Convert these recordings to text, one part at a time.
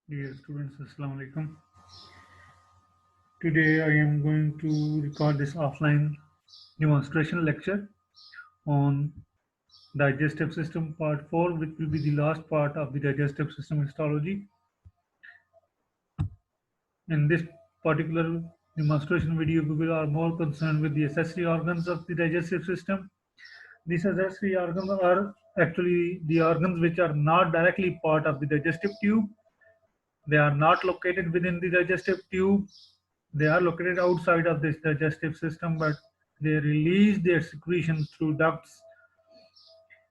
Dear students, Assalamu alaikum. Today I am going to record this offline demonstration lecture on digestive system part 4, which will be the last part of the digestive system histology. In this particular demonstration video, we are more concerned with the accessory organs of the digestive system. These accessory organs are actually the organs which are not directly part of the digestive tube. They are not located within the digestive tube. They are located outside of this digestive system, but they release their secretions through ducts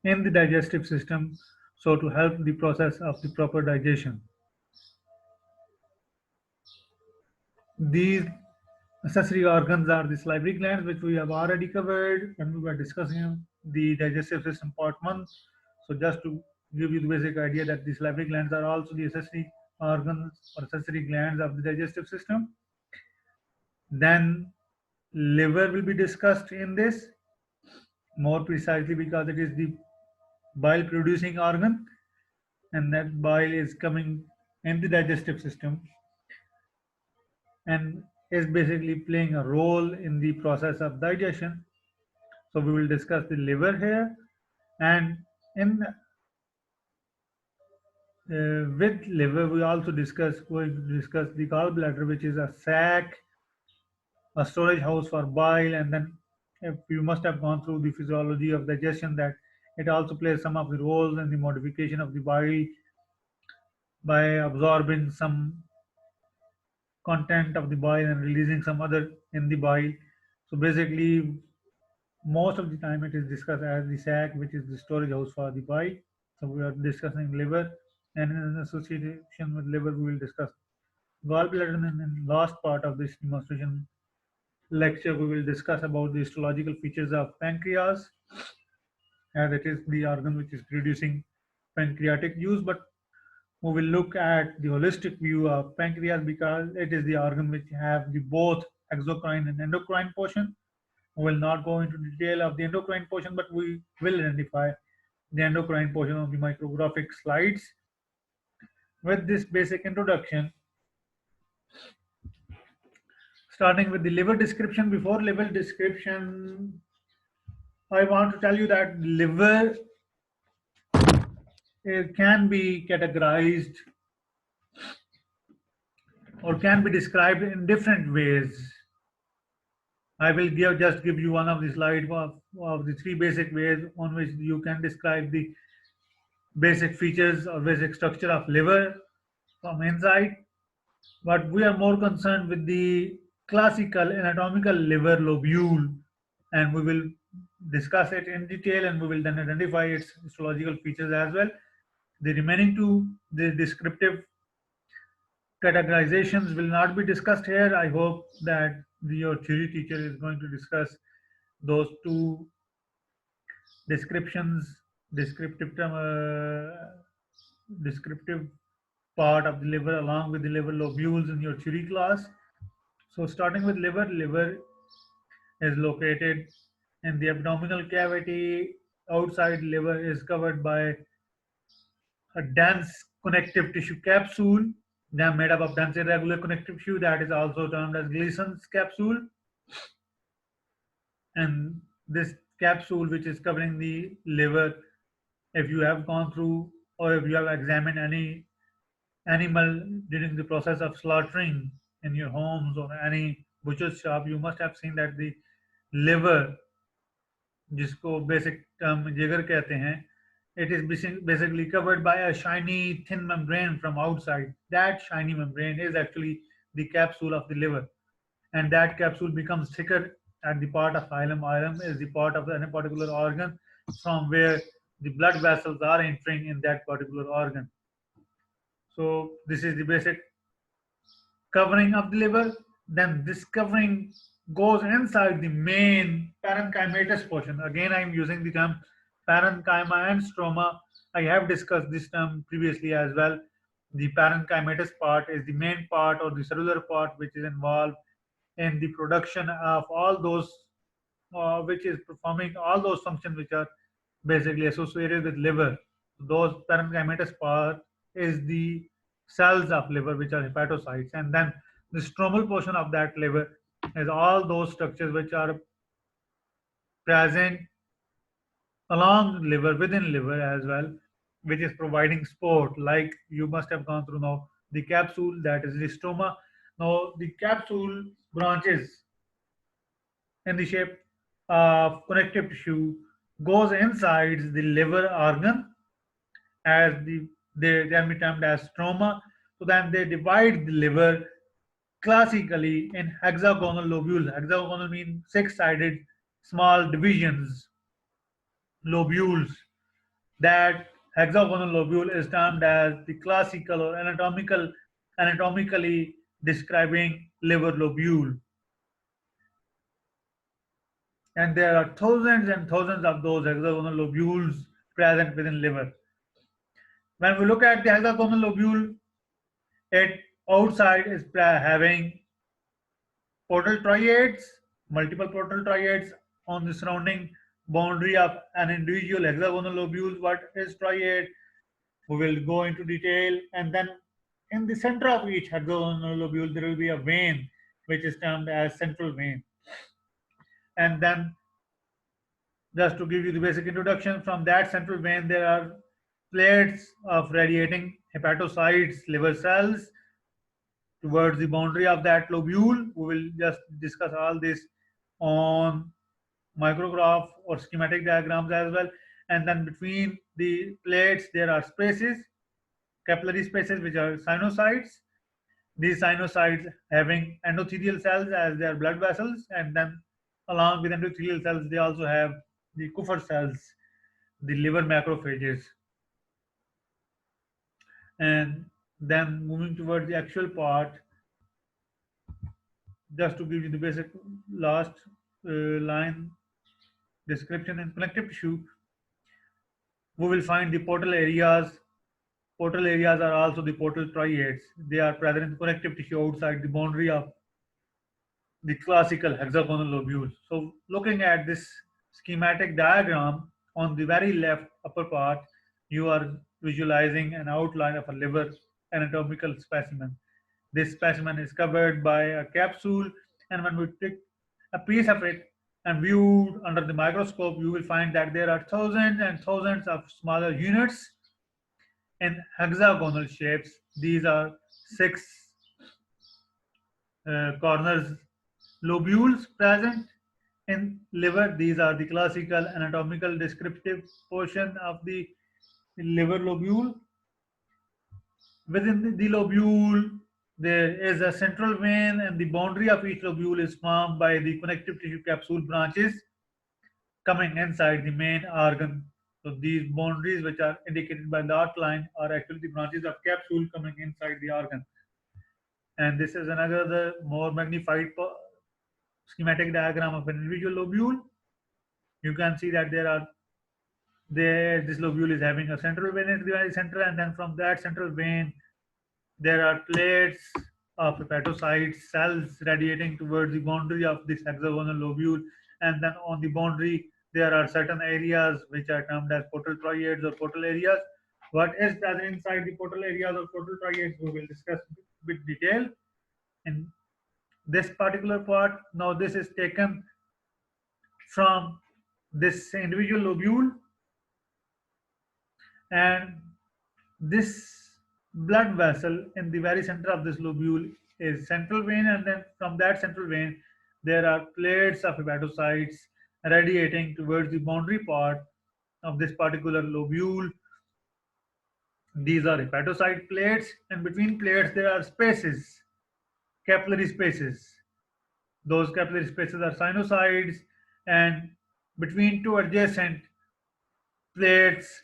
in the digestive system, so to help the process of the proper digestion. These accessory organs are the salivary glands, which we have already covered when we were discussing the digestive system part 1. So just to give you the basic idea that the salivary glands are also the accessory organs or accessory glands of the digestive system. Then liver will be discussed in this more precisely because it is the bile producing organ, and that bile is coming in the digestive system and is basically playing a role in the process of digestion. So we will discuss the liver here, and in with liver we also going to discuss the gallbladder, which is a sac, a storage house for bile. And then if you must have gone through the physiology of digestion, that it also plays some of the roles in the modification of the bile by absorbing some content of the bile and releasing some other in the bile. So basically, most of the time it is discussed as the sac, which is the storage house for the bile. So we are discussing liver, and in association with liver, we will discuss gallbladder. And in the last part of this demonstration lecture, we will discuss about the histological features of pancreas, as it is the organ which is producing pancreatic juice. But we will look at the holistic view of pancreas because it is the organ which have the both exocrine and endocrine portion. We will not go into detail of the endocrine portion, but we will identify the endocrine portion of the micrographic slides. With this basic introduction, starting with the liver description. Before liver description, I want to tell you that liver can be categorized or can be described in different ways. I will just give you one of the slides of the three basic ways on which you can describe the basic features or basic structure of liver from inside. But we are more concerned with the classical anatomical liver lobule, and we will discuss it in detail, and we will then identify its histological features as well. The remaining two, the descriptive categorizations, will not be discussed here. I hope that your theory teacher is going to discuss those two descriptions, descriptive part of the liver along with the liver lobules in your theory class. So starting with liver, liver is located in the abdominal cavity. Outside liver is covered by a dense connective tissue capsule. They are made up of dense irregular connective tissue that is also termed as Gleason's capsule. And this capsule, which is covering the liver, if you have gone through or if you have examined any animal during the process of slaughtering in your homes or any butcher's shop, you must have seen that the liver, जिसको basic term jigar कहते हैं, it is basically covered by a shiny thin membrane from outside. That shiny membrane is actually the capsule of the liver, and that capsule becomes thicker at the part of hilum. Hilum is the part of any particular organ from where the blood vessels are entering in that particular organ. So this is the basic covering of the liver. Then this covering goes inside the main parenchymatous portion. Again, I am using the term parenchyma and stroma. I have discussed this term previously as well. The parenchymatous part is the main part or the cellular part which is involved in the production of all those, which is performing all those functions which are basically associated with liver. Those parenchymatous part is the cells of liver, which are hepatocytes, and then the stromal portion of that liver is all those structures which are present along liver, within liver as well, which is providing support. Like you must have gone through now the capsule, that is the stroma. Now the capsule branches in the shape of connective tissue, goes inside the liver organ, as they can be termed as stroma. So then they divide the liver classically in hexagonal lobules. Hexagonal means six-sided small divisions, lobules. That hexagonal lobule is termed as the classical or anatomically describing liver lobule. And there are thousands and thousands of those hexagonal lobules present within liver. When we look at the hexagonal lobule, it outside is having portal triads, multiple portal triads on the surrounding boundary of an individual hexagonal lobule. What is triad? We will go into detail. And then in the center of each hexagonal lobule, there will be a vein, which is termed as central vein. And then, just to give you the basic introduction, from that central vein, there are plates of radiating hepatocytes, liver cells, towards the boundary of that lobule. We will just discuss all this on micrograph or schematic diagrams as well. And then between the plates, there are spaces, capillary spaces, which are sinusoids. These sinusoids having endothelial cells as their blood vessels, and then along with endothelial cells, they also have the Kupffer cells, the liver macrophages. And then moving towards the actual part, just to give you the basic last line description in connective tissue, we will find the portal areas. Portal areas are also the portal triads. They are present in connective tissue outside the boundary of the classical hexagonal lobule. So looking at this schematic diagram, on the very left upper part, you are visualizing an outline of a liver anatomical specimen. This specimen is covered by a capsule, and when we take a piece of it and viewed under the microscope, you will find that there are thousands and thousands of smaller units in hexagonal shapes. These are six corners lobules present in liver. These are the classical anatomical descriptive portion of the liver lobule. Within the lobule, there is a central vein, and the boundary of each lobule is formed by the connective tissue capsule branches coming inside the main organ. So these boundaries, which are indicated by the outline, are actually the branches of capsule coming inside the organ. And this is another more magnified schematic diagram of an individual lobule. You can see that this lobule is having a central vein at the very center, and then from that central vein, there are plates of hepatocyte cells radiating towards the boundary of this hexagonal lobule, and then on the boundary there are certain areas which are termed as portal triads or portal areas. What is present inside the portal areas or portal triads, we will discuss with detail in this particular part. Now this is taken from this individual lobule, and this blood vessel in the very center of this lobule is central vein, and then from that central vein there are plates of hepatocytes radiating towards the boundary part of this particular lobule. These are hepatocyte plates, and between plates there are spaces, capillary spaces. Those capillary spaces are sinusoids, and between two adjacent plates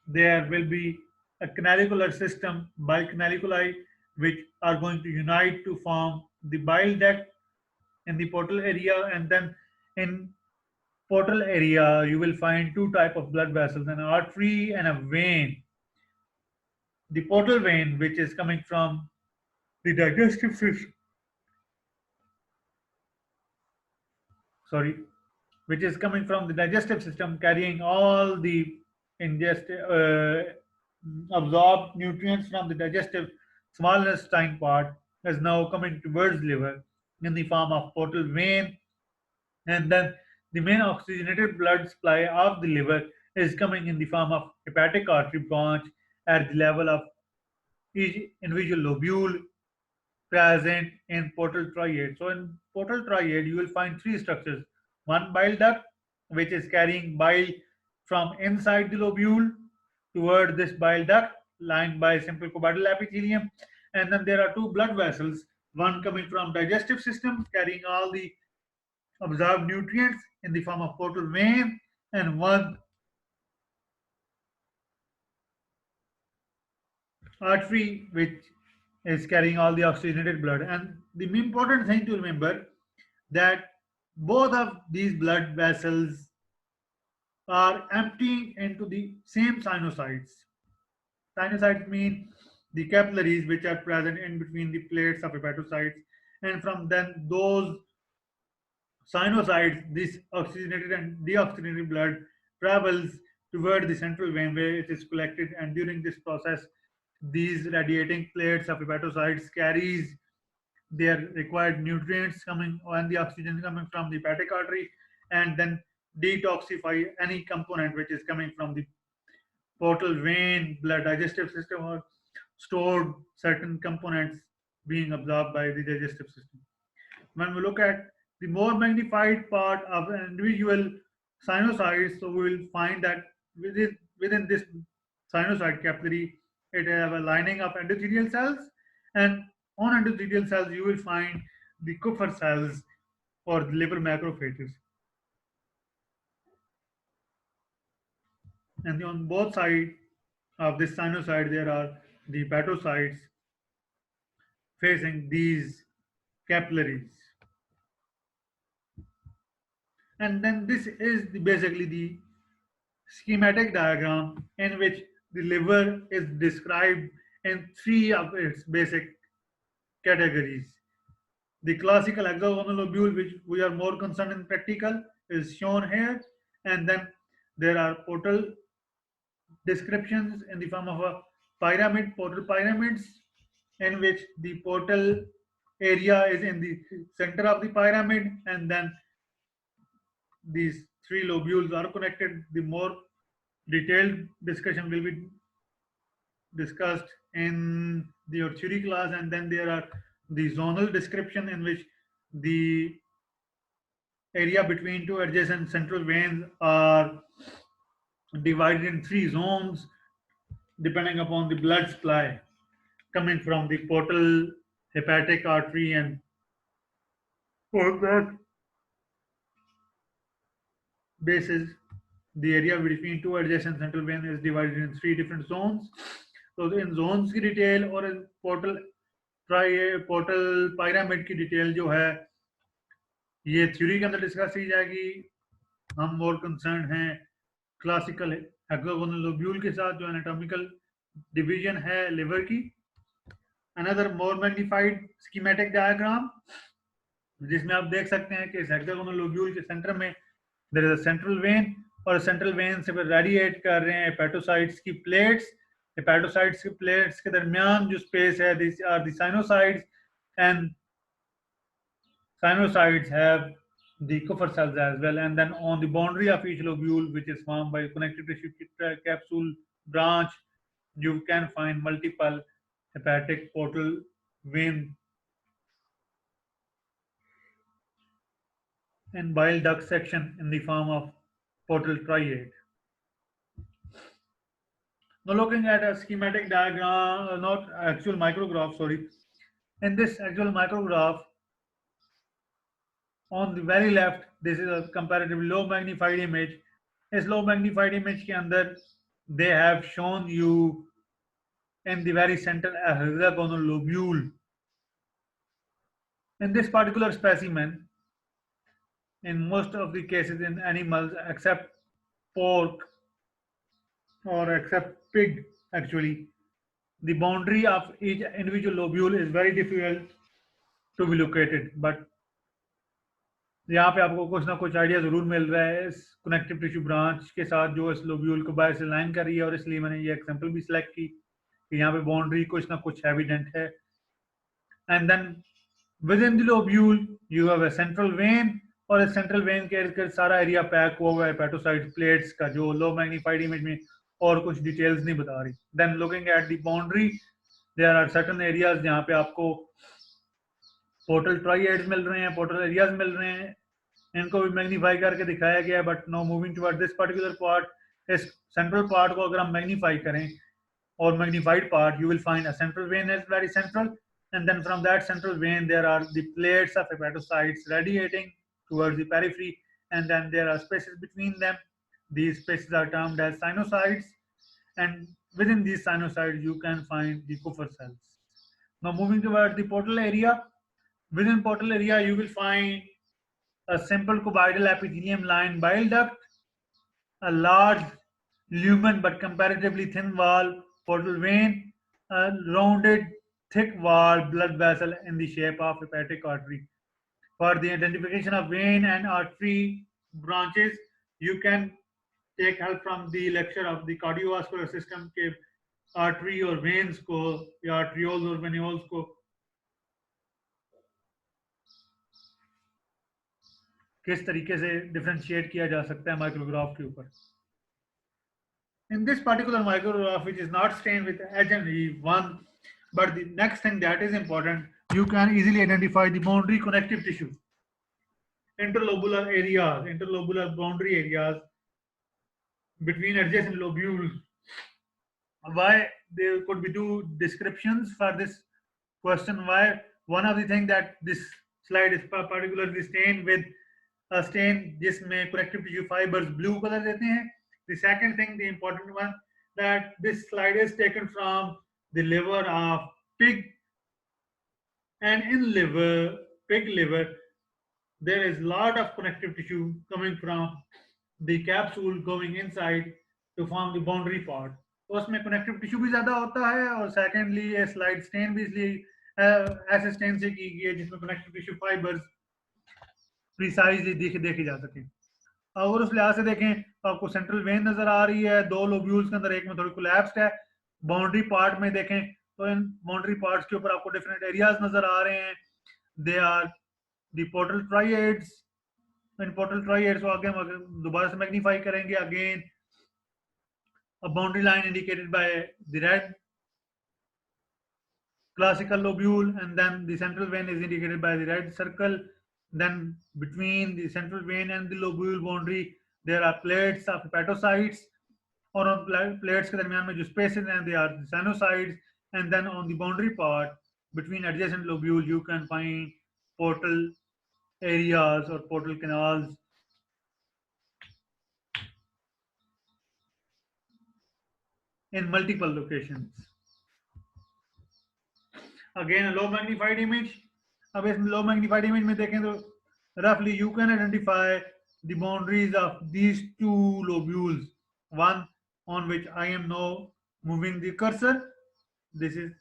there will be a canalicular system, bile canaliculi, which are going to unite to form the bile duct in the portal area. And then in portal area you will find two type of blood vessels, an artery and a vein. The portal vein, which is coming from the digestive system, which is coming from the digestive system, carrying all the ingest absorbed nutrients from the digestive small intestine part is now coming towards liver in the form of portal vein, and then the main oxygenated blood supply of the liver is coming in the form of hepatic artery branch at the level of each individual lobule present in portal triad. So in portal triad, you will find three structures. One bile duct, which is carrying bile from inside the lobule toward this bile duct, lined by simple cuboidal epithelium. And then there are two blood vessels, one coming from digestive system, carrying all the absorbed nutrients in the form of portal vein, and one artery, which is carrying all the oxygenated blood. And the important thing to remember that both of these blood vessels are emptying into the same sinusoids. Sinusoids mean the capillaries which are present in between the plates of hepatocytes, and from then those sinusoids, this oxygenated and deoxygenated blood travels toward the central vein where it is collected, and during this process, these radiating plates of hepatocytes carries their required nutrients coming and the oxygen coming from the hepatic artery, and then detoxify any component which is coming from the portal vein, blood digestive system, or stored certain components being absorbed by the digestive system. When we look at the more magnified part of an individual sinusoid, so we will find that within this sinusoid capillary, it have a lining of endothelial cells, and on endothelial cells you will find the Kupffer cells or the liver macrophages. And on both sides of this sinusoid, there are the hepatocytes facing these capillaries. And then this is basically the schematic diagram in which the liver is described in three of its basic categories. The classical hexagonal lobule, which we are more concerned in practical, is shown here, and then there are portal descriptions in the form of a pyramid, portal pyramids, in which the portal area is in the center of the pyramid, and then these three lobules are connected. The more detailed discussion will be discussed in the your theory class, and then there are the zonal description in which the area between two adjacent central veins are divided in three zones depending upon the blood supply coming from the portal hepatic artery, and on that basis the area between two adjacent central veins is divided in three different zones. So in zones की detail और in portal pyramid की detail जो है ये theory के अंदर discuss की जाएगी. हम मोर कंसर्न हैं क्लासिकल हेक्सागोनल लोब्यूल के साथ जो एनाटॉमिकल डिवीजन है लिवर की. Another more magnified schematic diagram जिसमें आप देख सकते हैं कि इस हेक्सागोनल लोब्यूल के सेंटर में there is a central vein, और सेंट्रल वेन से रेडिएट कर रहे हैं हेपेटोसाइट्स की प्लेट्स. हेपेटोसाइट्स की प्लेट्स के दरमियान जो स्पेस है, this are the sinusoids, and sinusoids have the Kupffer cells as well, and then on the boundary of each lobule, which is formed by connective tissue capsule branch, you can find multiple hepatic portal vein and bile duct section in the form of portal triad. Now looking at a schematic diagram, not actual micrograph, sorry. In this actual micrograph, on the very left, this is a comparatively low magnified image. इस low magnified image के अंदर they have shown you in the very center a hexagonal lobule. In this particular specimen, in most of the cases in animals except pork or except pig, actually, the boundary of each individual lobule is very difficult to be located. But यहाँ पे आपको कुछ ना कुछ idea जरूर मिल रहा है इस कनेक्टिव टिश्यू ब्रांच के साथ जो इस लोब्यूल को बाहर से लाइन कर रही है, और इसलिए मैंने ये एग्जांपल भी सिलेक्ट की कि यहाँ पे बाउंड्री कुछ ना कुछ एविडेंट है। And then within the lobule you have a central vein, और इस सेंट्रल वेन के इर्द सारा एरिया पैक हुआ है हेपेटोसाइट प्लेट्स का, जो लो मैग्नीफाइड इमेज में और कुछ डिटेल्स नहीं बता रही। Then looking at the boundary there are certain areas जहाँ पे आपको पोर्टल ट्राइएड्स मिल रहे हैं, पोर्टल एरियाज मिल रहे हैं, इनको भी मैग्नीफाई करके दिखाया गया है। But now moving toward this particular part, इस सेंट्रल पार्ट को अगर हम मैग्नीफाई करें or magnified part, you will find a central vein is very central, and then from that central vein there are the plates of hepatocytes radiating towards the periphery, and then there are spaces between them. These spaces are termed as sinusoids, and within these sinusoids you can find the Kupffer cells. Now moving toward the portal area, within portal area you will find a simple cuboidal epithelium lined bile duct, a large lumen but comparatively thin wall portal vein, a rounded thick wall blood vessel in the shape of hepatic artery. For the identification of vein and artery branches, you can take help from the lecture of the cardiovascular system के artery और veins को या arterioles और venules को किस तरीके से differentiate किया जा सकता है माइक्रोग्राफ के ऊपर। In this particular micrograph, which is not stained with HNE1, but the next thing that is important, you can easily identify the boundary connective tissue, interlobular areas, interlobular boundary areas between adjacent lobules. Why there could be two descriptions for this question? Why one of the things that this slide is particularly stained with a stain जिसमें connective tissue fibers blue color देते हैं. The second thing, the important one, that this slide is taken from the liver of pig, and in pig liver, there is lot of connective tissue coming from the capsule going inside to form the boundary part. तो उसमें connective tissue भी ज़्यादा होता है, और secondly ये slide stain भी इसलिए ऐसे stain से की गई है जिसमें connective tissue fibers प्रिसाइजली देखे जा सके। अगर उस लिहाज से देखें तो आपको सेंट्रल वेन नजर आ रही है, दो लोब्यूल्स के अंदर, एक में थोड़ी कोलैप्स्ड है। बाउंड्री पार्ट में देखें तो इन बाउंड्री पार्ट्स के ऊपर आपको डिफरेंट एरियाज नजर आ रहे हैं। They are the portal triads. इन पोर्टल ट्राइएड्स को आगे हम दोबारा से मैग्नीफाई करेंगे। Again a boundary line indicated by the red classical lobule, and then the central vein is indicated by the red circle. Then between the central vein and the lobule boundary there are plates of hepatocytes, और on plates के दरमियान में जो spaces हैं they are the sinusoids, and then on the boundary part between adjacent lobules you can find portal areas or portal canals. In multiple locations. Again a low magnified image. अब इस low magnified image में देखें तो roughly you can identify the boundaries of these two lobules. One on which I am now moving the cursor. This is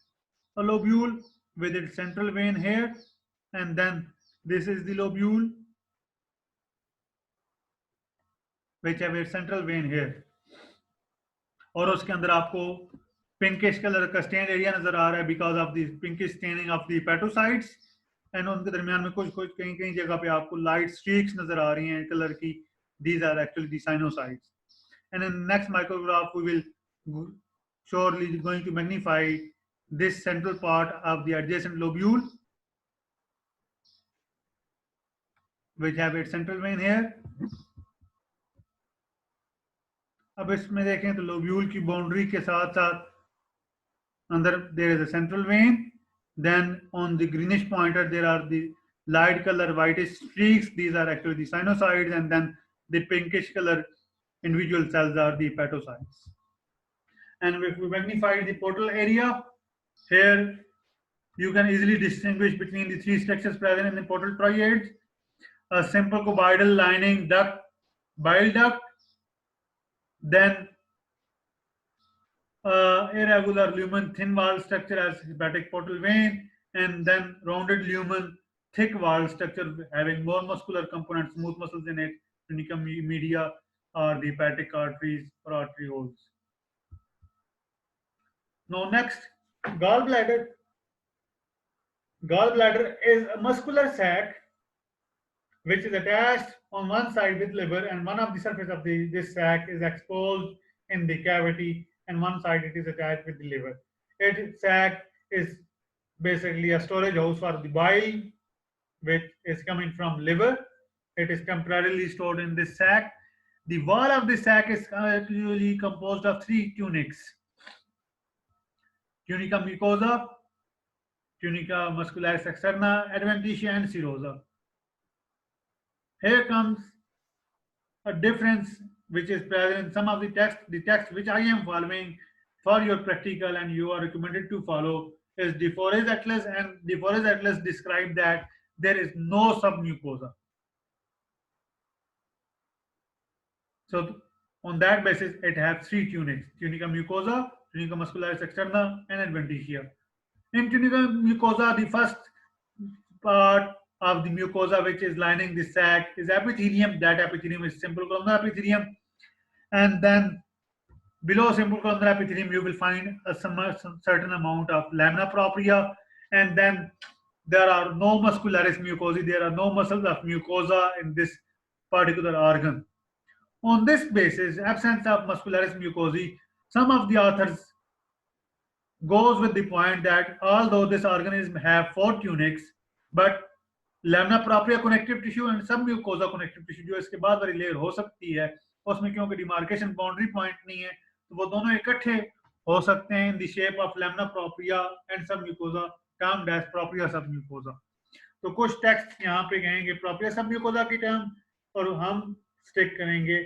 a lobule with its central vein here, and then this is the lobule which have its central vein here. और उसके अंदर आपको pinkish colour का stand area नजर आ रहा है because of the pinkish staining of the hepatocytes, and उनके दरमियान में कुछ कुछ कहीं कहीं जगह पे आपको लाइट स्ट्रीक्स नजर आ रही हैं कलर की. These are actually the sinusoids. And in the next micrograph, we will surely going to magnify this central part of the adjacent lobule, which have its central vein here. अब इसमें देखें तो lobule की boundary के साथ साथ अंदर there is a central vein. Then on the greenish pointer there are the light color whitish streaks. These are actually the sinusoids, and then the pinkish color individual cells are the hepatocytes. And if we magnify the portal area, here you can easily distinguish between the three structures present in the portal trioids. A simple cuboidal lining duct, bile duct, then irregular lumen thin wall structure as hepatic portal vein, and then rounded lumen thick wall structure having more muscular components, smooth muscles in it, tunica media, or the hepatic arteries or arterioles. Now next, gallbladder. Gallbladder is a muscular sac which is attached on one side with liver, and one of the surface of this sac is exposed in the cavity, and one side it is attached with the liver. Its sac is basically a storage house for the bile which is coming from liver. It is temporarily stored in this sac. The wall of the sac is usually composed of three tunics: tunica mucosa, tunica muscularis externa, adventitia, and serosa. Here comes a difference which is present in some of the text which I am following for your practical and you are recommended to follow is DeForest Atlas, and DeForest Atlas describe that there is no submucosa. So on that basis, it has three tunics: tunica mucosa, tunica muscularis externa, and adventitia. In tunica mucosa, the first part of the mucosa which is lining the sac is epithelium. That epithelium is simple columnar epithelium, and then below simple columnar epithelium, you will find some certain amount of lamina propria, and then there are no muscularis mucosae. There are no muscles of mucosa in this particular organ. On this basis, absence of muscularis mucosae, some of the authors goes with the point that although this organism have four tunics, but lamina propria connective tissue and सब mucosa connective tissue जो इसके बाद वाली layer हो सकती है उसमें क्योंकि डिमार्केशन बाउंड्री पॉइंट नहीं है तो वो दोनों इकट्ठे हो सकते हैं in the shape of lamina propria and सब mucosa termed as propria submucosa. तो कुछ टेक्स्ट यहाँ पे कहेंगे propria submucosa की टर्म और हम स्टिक करेंगे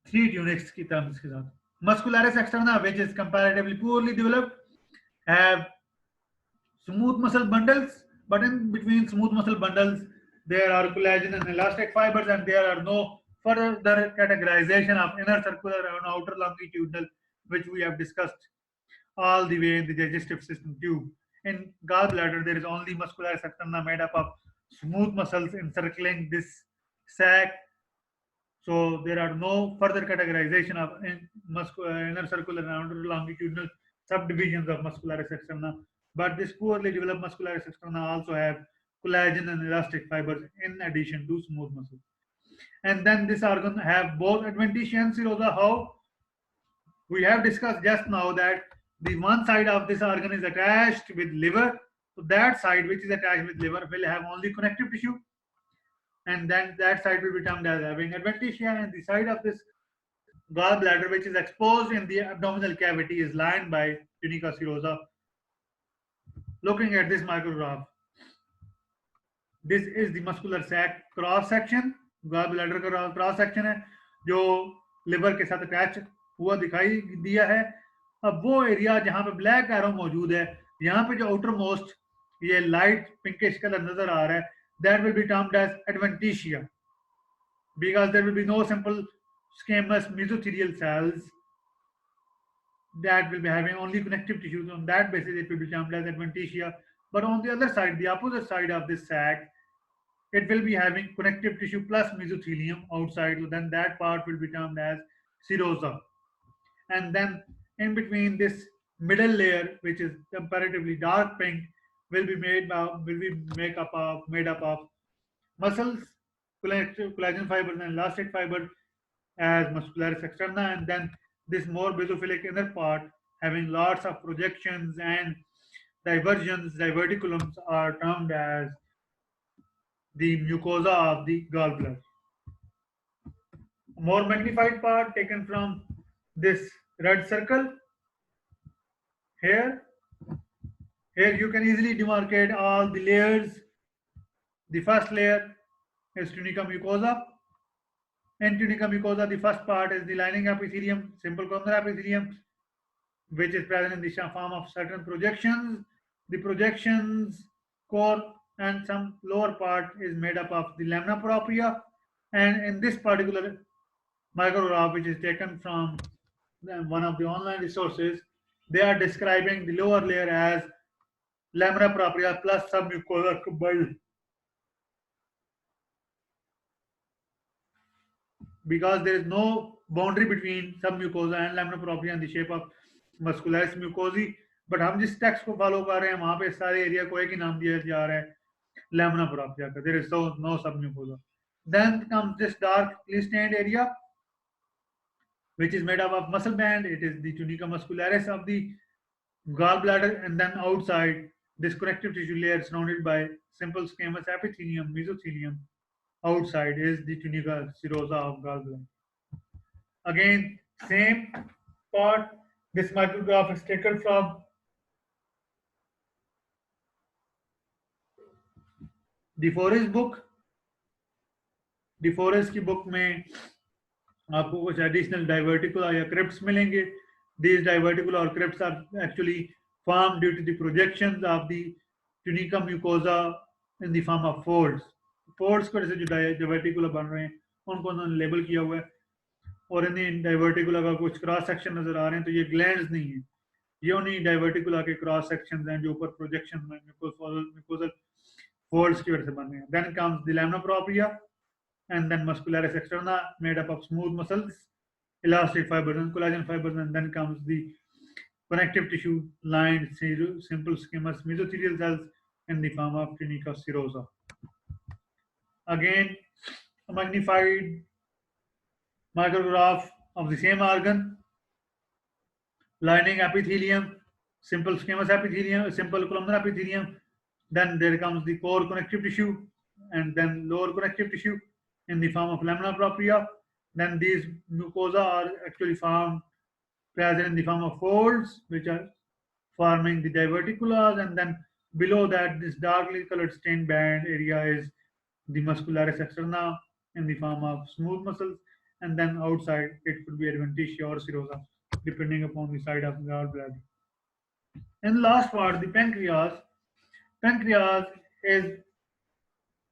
three tunics की terms के साथ. Muscularis externa, which is comparatively poorly developed, have smooth muscle bundles, but in between smooth muscle bundles, there are collagen and elastic fibers, and there are no further categorization of inner circular and outer longitudinal, which we have discussed all the way in the digestive system tube. In gallbladder, there is only muscularis externa made up of smooth muscles encircling this sac. So there are no further categorization of inner circular and outer longitudinal subdivisions of muscularis externa. But this poorly developed muscularis externa also have collagen and elastic fibers in addition to smooth muscle. And then this organ have both adventitia and serosa. How? We have discussed just now that the one side of this organ is attached with liver. So that side which is attached with liver will have only connective tissue, and then that side will be termed as having adventitia, and the side of this gallbladder which is exposed in the abdominal cavity is lined by tunica serosa. Looking at this micrograph, this is the muscular sac cross section. gallbladder का cross section है जो liver के साथ attach हुआ दिखाई दिया है. अब वो एरिया जहां पे ब्लैक एरो मौजूद है, यहाँ पे जो आउटर मोस्ट ये लाइट पिंकिश कलर नजर आ रहा है, that will be termed as adventitia because there will be no simple squamous mesothelial cells that will be having only connective tissues. On that basis, it will be termed as adventitia. But on the other side, the opposite side of this sac, it will be having connective tissue plus mesothelium outside. So then that part will be termed as serosa. And then in between this middle layer, which is comparatively dark pink, will be made made up of muscles, collagen fibers, and elastic fibers as muscularis externa, and then this more basophilic inner part having lots of projections and diversions, diverticulums are termed as the mucosa of the gallbladder. More magnified part taken from this red circle here. Here you can easily demarcate all the layers. The first layer is tunica mucosa. In tunica mucosa, the first part is the lining epithelium, simple columnar epithelium, which is present in the form of certain projections. The projections core and some lower part is made up of the lamina propria. And in this particular micrograph, which is taken from one of the online resources, they are describing the lower layer as lamina propria plus submucosa combined. because there is no boundary between submucosa and lamina propria in the shape of muscularis mucosae, but हम जिस text को follow कर रहे हैं वहां पे सारे area को एक ही नाम दिया जा रहा है, lamina propria का. There is no submucosa. Then comes this dark clay stained area, which is made up of muscle band. It is the tunica muscularis of the gallbladder, and then outside this connective tissue layer surrounded by simple squamous epithelium, mesothelium. Outside is the tunica serosa of gallbladder. Again, same part. This micrograph is taken from DeForest book. DeForest की book में आपको कुछ additional diverticula या crypts मिलेंगे. These diverticula or crypts are actually formed due to the projections of the tunica mucosa in the form of folds. Folds की वजह से जो diverticula बन रहे हैं उनको उन्होंने लेबल किया हुआ है. और इन डाइवर्टिकुला का कुछ क्रॉस सेक्शन नजर आ रहे हैं, तो ये ग्लैंड्स नहीं है, ये उन्हीं डाइवर्टिकुला के क्रॉस सेक्शंस हैं जो ऊपर प्रोजेक्शन में म्यूकोसल फोल्ड्स की वजह से बन रहे हैं. Then comes the lamina propria and then muscularis externa made up of smooth muscles, elastic fibers and collagen fibers, and then comes the connective tissue lined simple squamous mesothelial cells in the form of tunica serosa. Again, a magnified micrograph of the same organ, lining epithelium, simple squamous epithelium, simple columnar epithelium. Then there comes the core connective tissue, and then lower connective tissue in the form of lamina propria. Then these mucosa are actually found present in the form of folds, which are forming the diverticulas, and then below that, this darkly colored stained band area is the muscularis externa in the form of smooth muscles, and then outside it could be adventitia or serosa, depending upon the side of the gallbladder. And the last part, the pancreas. Pancreas is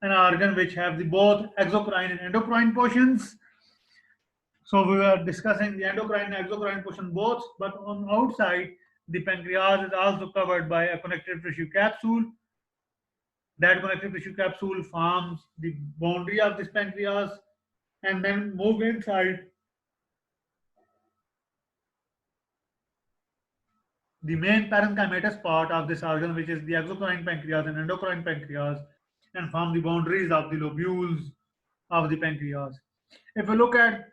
an organ which have the both exocrine and endocrine portions. So we were discussing the endocrine and exocrine portion both, but on outside the pancreas is also covered by a connective tissue capsule. That connective tissue capsule forms the boundary of this pancreas, and then move inside the main parenchymatous part of this organ, which is the exocrine pancreas and endocrine pancreas, and form the boundaries of the lobules of the pancreas. If we look at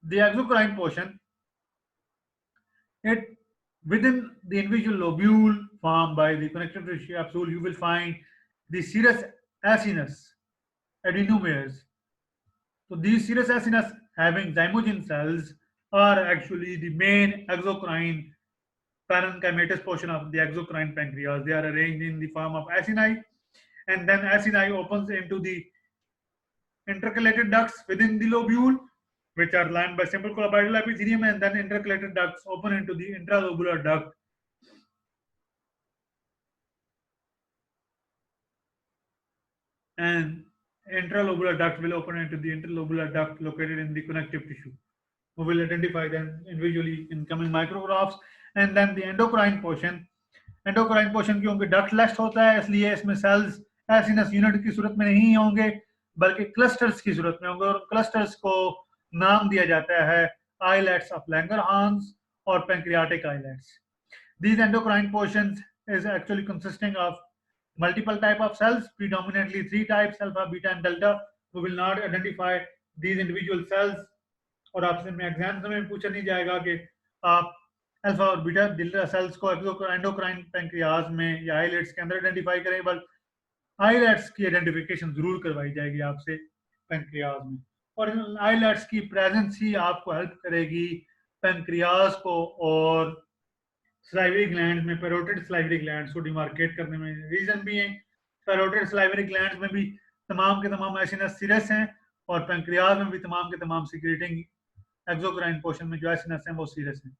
the exocrine portion, it within the individual lobule formed by the connective tissue capsule, you will find the serous acinous adenomeres. So these serous acinous having zymogen cells are actually the main exocrine parenchymatous portion of the exocrine pancreas. They are arranged in the form of acini, and then acini opens into the intercalated ducts within the lobule, which are lined by simple coloboidal epithelium, and then intercalated ducts open into the intralobular duct. And intralobular duct will open into the interlobular duct located in the connective tissue. We will identify them individually in coming micrographs. And then the endocrine portion क्योंकि ductless होता है, इसलिए इसमें sales acinus unit की सूरत में नहीं होंगे, बल्कि क्लस्टर्स की सूरत में होंगे, और क्लस्टर्स को नाम दिया जाता है islets of Langerhans or pancreatic islets. These endocrine portions is actually consisting of multiple type of cells, predominantly 3 types, alpha, beta and delta. We will not identify these individual cells, और आपसे में exams में पूछा नहीं जाएगा कि आप alpha और बीटा डेल्टा सेल्स को एंडोक्राइन पैंक्रियाज में या आइलेट्स के अंदर आइडेंटिफाई करें, बट आइलेट्स की आइडेंटिफिकेशन जरूर करवाई जाएगी आपसे पैंक्रियाज में, और आइलेट्स की प्रेजेंस ही आपको हेल्प करेगी पैंक्रियाज को और सलाइवरी ग्लैंड में पैरोटिड सलाइवरी ग्लैंड्स को डिमार्केट करने में. रीजन भी है, पैरोटिड सलाइवरी ग्लैंड्स में भी तमाम के तमाम एसिनस सीरस हैं, और पैंक्रियाज में भी तमाम के तमाम सीक्रेटिंग एक्सोक्राइन पोर्शन में जो एसिनस हैं वो सीरस हैं.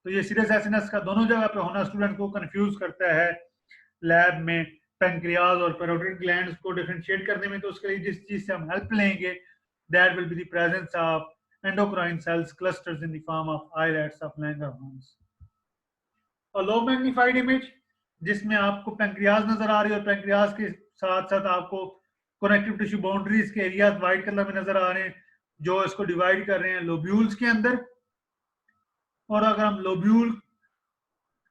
तो ये सीरस एसिनस का दोनों जगह पे होना स्टूडेंट को कंफ्यूज करता है लैब में पैंक्रियाज और पैरोटिड ग्लैंड्स को डिफरेंशिएट करने में. तो उसके लिए जिस चीज से हम हेल्प लेंगे, that will be the presence of endocrine cells clusters in the form of islets of Langerhans. और लो मैग्नीफाइड इमेज जिसमें आपको पैंक्रियाज नजर आ रही है, और पैंक्रियाज के साथ साथ आपको कनेक्टिव टिश्यू बाउंड्रीज के एरियाज वाइट कलर में नजर आ रहे हैं. जो इसको डिवाइड कर रहे हैं लोब्यूल्स के अंदर। और अगर हम लोब्यूल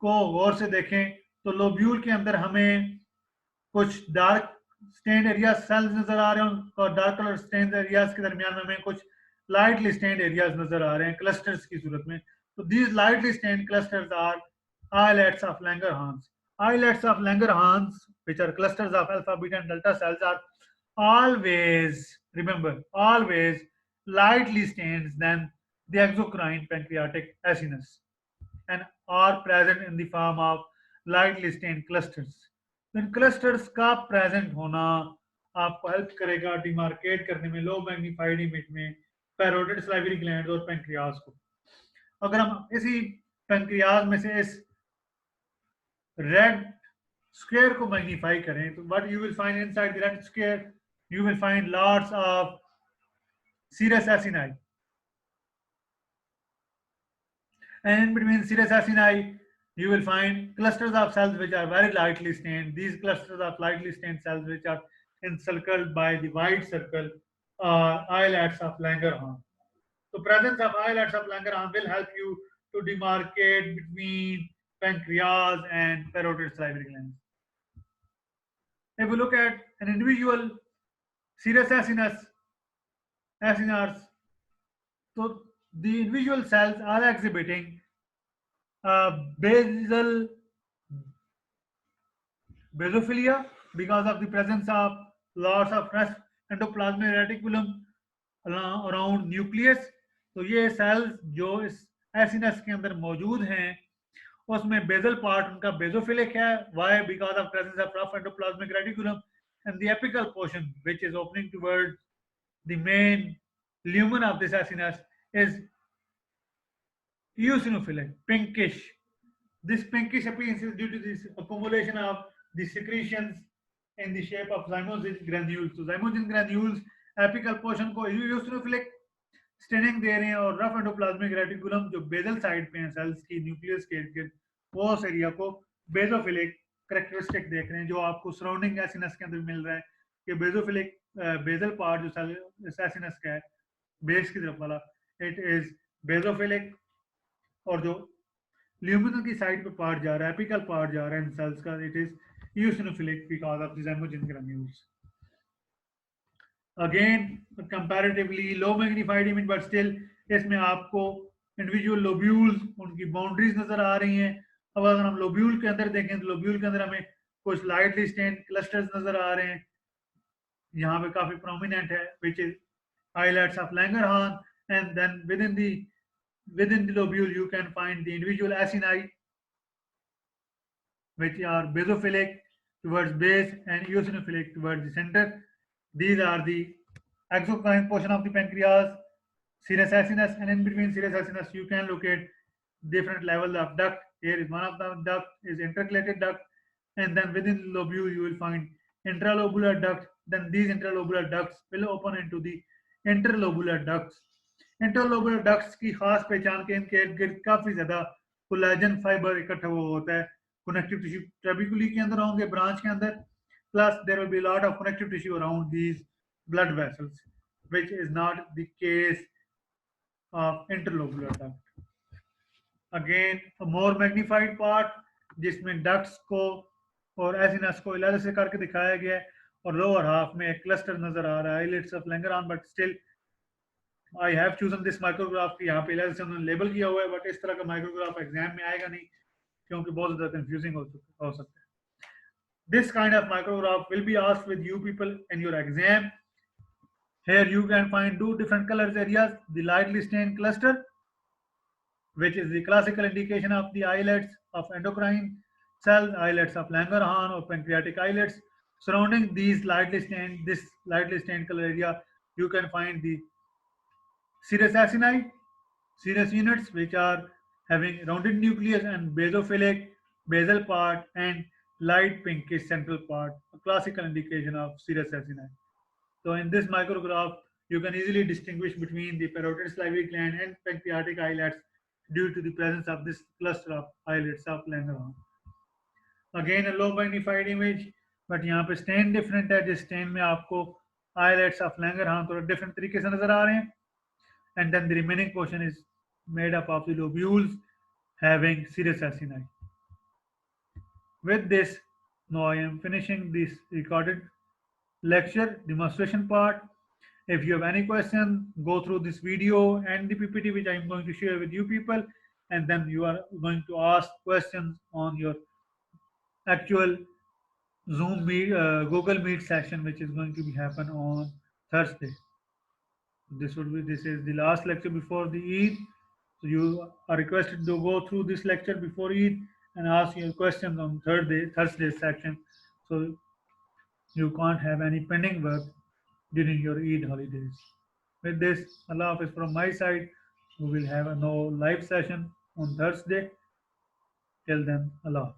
को गौर से देखें तो लोब्यूल के अंदर हमें कुछ डार्क स्टेन्ड एरिया सेल्स नजर आ रहे हैं और डार्क कलर स्टेन्ड एरियाज के दरमियान में हमें कुछ लाइटली स्टेन्ड एरियाज नजर आ रहे हैं क्लस्टर्स की सूरत में। तो these lightly stained clusters are islets of Langerhans. Islets of Langerhans, which are clusters of alpha, beta, and delta cells, are always, remember, always lightly stained than the exocrine pancreatic acinus and are present in the form of lightly stained clusters. तो इन clusters का present होना आपको help करेगा demarcate करने में लो magnified image में parotid salivary gland और pancreas को। अगर हम इसी पेंक्रियाज में से इस रेड स्क्वायर को मैग्नीफाई करें तो what you will find inside the red square, you will find lots of serous acini, and in between serous acini you will find clusters of cells which are very lightly stained. These clusters of lightly stained cells which are encircled by the white circle are islets of Langerhans. The presence of islets of Langerhans will help you to demarcate between pancreas and parotid salivary glands. If we look at an individual serous acinars, so the individual cells are exhibiting basophilia because of the presence of lots of fresh endoplasmic reticulum around nucleus. तो ये sales जो इस acinus के अंदर मौजूद हैं उसमें bezel part उनका बेजोफिलिक है, why because of presence of rough endoplasmic reticulum and the apical portion which is opening toward the main lumen of this acinus is eosinophilic, pinkish. This pinkish appearance is due to this accumulation of the secretions in the shape of zymogen granules. So zymogen granules apical portion को eosinophilic staining दे रहे हैं और rough endoplasmic reticulum जो bezel side पे हैं sales की nucleus के इर्द वो उस एरिया को बेजोफिलिक करेक्टरिस्टिक देख रहे हैं जो आपको सराउंडिंग एसिनस के अंदर मिल रहा है कि बेजोफिलिक बेजल पार्ट जो सेल एसिनस का है बेस की तरफ वाला इट इज बेजोफिलिक और जो ल्यूमिनल की साइड पे पार्ट जा रहा है एपिकल पार्ट जा रहा है इन सेल्स का it is eosinophilic because of the zymogen granules. Again comparatively low magnified image but still इसमें आपको इंडिविजुअल लोब्यूल्स उनकी बाउंड्रीज नजर आ रही हैं। अब अगर हम लोब्यूल के अंदर देखें तो लोब्यूल के अंदर हमें कुछ लाइटली स्टेन्ड क्लस्टर्स नजर आ रहे हैं, यहाँ पे काफी प्रोमिनेंट है which is islets of Langerhans, and then within the lobule you can find the individual acini which are basophilic towards base and eosinophilic towards the center. These are the exocrine portion of the pancreas, serous acinus, and in between serous acinus you can locate different levels of duct. Here is one of the duct is intercalated duct, and then within the lobule you will find intralobular duct. Then these intralobular ducts will open into the interlobular ducts. Interlobular ducts की खास पहचान के इनके इर्द गिर्द काफी ज्यादा collagen fibre इकट्ठा हुआ होता है। कनेक्टिव टिश्यू ट्रेबिकुली के अंदर होंगे ब्रांच के अंदर, plus there will be lot of connective tissue around these blood vessels which is not the case of interlobular duct. Again a more magnified part जिसमें डक्ट्स को और एसिनस को इलाज से करके दिखाया गया है और लोअर हाफ में एक क्लस्टर नजर आ रहा है islets of Langerhans, but still I have chosen this micrograph की यहाँ पे इलाज से उन्होंने लेबल किया हुआ है, बट इस तरह का माइक्रोग्राफ एग्जाम में आएगा नहीं क्योंकि बहुत ज्यादा कंफ्यूजिंग हो सकता है। This kind of micrograph will be asked with you people in your exam. Here you can find two different colors areas, the lightly stained cluster, which is the classical indication of the islets of endocrine cells, islets of Langerhans or pancreatic islets. Surrounding these this lightly stained color area, you can find the serous acini, serous units, which are having rounded nucleus and basophilic basal part and light pinkish central part, a classical indication of serous acini. So in this micrograph, you can easily distinguish between the parotid salivary gland and pancreatic islets due to the presence of this cluster of islets of Langerhans. Again a low magnified image, but यहाँ पे stain different है, जिस stain में आपको islets of Langerhans थोड़ा different तरीके से नजर आ रहे हैं। and then the remaining portion is made up of the lobules having serous acini. With this, now I am finishing this recorded lecture demonstration part. If you have any question, go through this video and the PPT which I am going to share with you people, and then you are going to ask questions on your actual Zoom meet, Google Meet session, which is going to be happen on Thursday. This is the last lecture before the Eid. So you are requested to go through this lecture before Eid and ask your questions on Thursday section. So you can't have any pending work during your Eid holidays. With this, Allah Hafiz from my side. We will have a no live session on Thursday. Till then, Allah Hafiz.